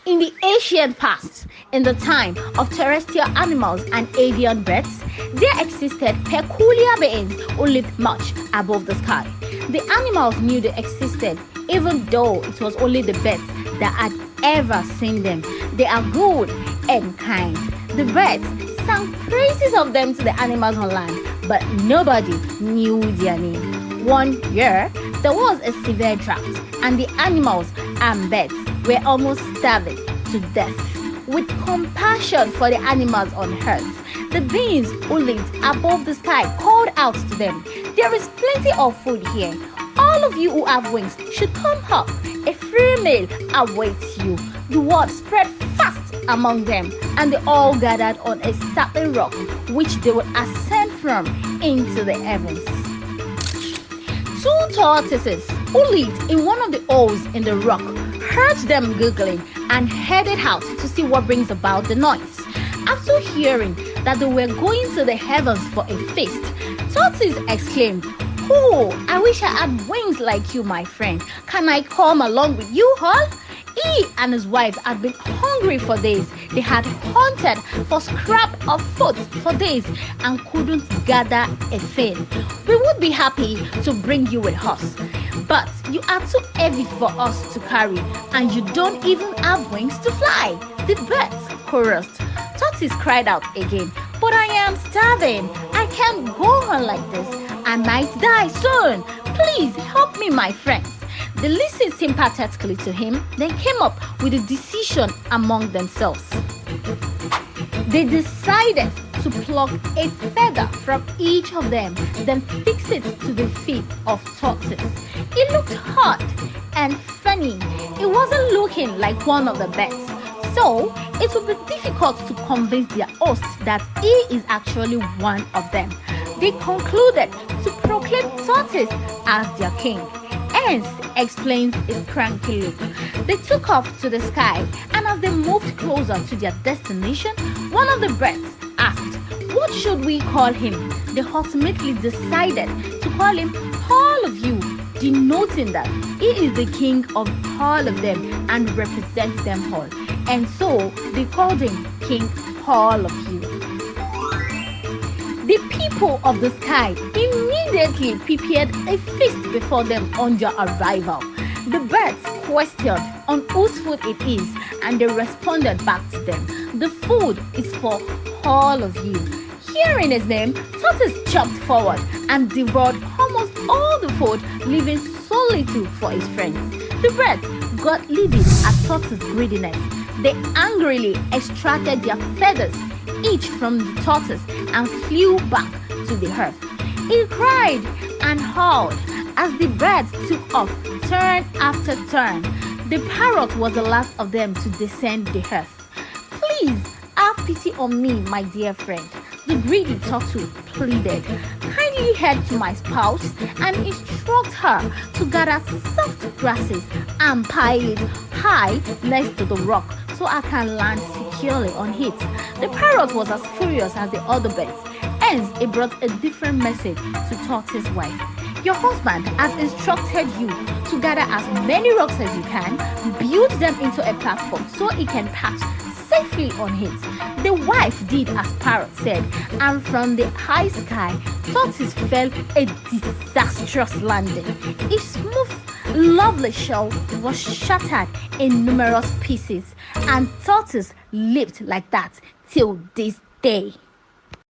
In the ancient past, in the time of terrestrial animals and avian birds, there existed peculiar beings who lived much above the sky. The animals knew they existed, even though it was only the birds that had ever seen them. They are good and kind. The birds sang praises of them to the animals on land, but nobody knew their name. One year, there was a severe drought, and the animals and birds were almost starving to death. With compassion for the animals on earth, the beings who lived above the sky called out to them, "There is plenty of food here. All of you who have wings should come up. A free meal awaits you." The word spread fast among them, and they all gathered on a certain rock, which they would ascend from into the heavens. Two tortoises who lived in one of the holes in the rock heard them giggling and headed out to see what brings about the noise. After hearing that they were going to the heavens for a feast, Tortoise exclaimed, "Oh, I wish I had wings like you, my friend. Can I come along with you all?" He and his wife had been hungry for days. They had hunted for scrap of food for days and couldn't gather a thing. "We would be happy to bring you with us, but you are too heavy for us to carry, and you don't even have wings to fly," the birds chorused. Tortoise cried out again, "But I am starving. I can't go on like this. I might die soon. Please help me, my friends." They listened sympathetically to him, then came up with a decision among themselves. They decided to pluck a feather from each of them, then fix it to the feet of Tortoise. It looked hard and funny. It wasn't looking like one of the birds, so it would be difficult to convince their host that he is actually one of them. They concluded to proclaim Tortoise as their king. Hence explains his cranky look. They took off to the sky, and as they moved closer to their destination, one of the birds asked, "What should we call him?" They ultimately decided to call him All of You, denoting that he is the king of all of them and represents them all. And so they called him King All of You. The people of the sky immediately prepared a feast before them on their arrival. The birds questioned on whose food it is, and they responded back to them, "The food is for all of you." Hearing his name, Tortoise jumped forward and devoured almost all the food, leaving so little for his friends. The birds got livid at Tortoise's greediness. They angrily extracted their feathers each from the tortoise and flew back to the earth. It cried and howled as the birds took off turn after turn. The parrot was the last of them to descend the earth. "Please have pity on me, my dear friend," the greedy turtle pleaded. "Kindly head to my spouse and instruct her to gather soft grasses and pile it high next to the rock so I can land securely on it." The parrot was as furious as the other birds. Hence, it brought a different message to Tortoise's wife. "Your husband has instructed you to gather as many rocks as you can, build them into a platform so he can perch safely on it." The wife did as Parrot said, and from the high sky, Tortoise fell a disastrous landing. His smooth, lovely shell was shattered in numerous pieces, and Tortoise lived like that till this day.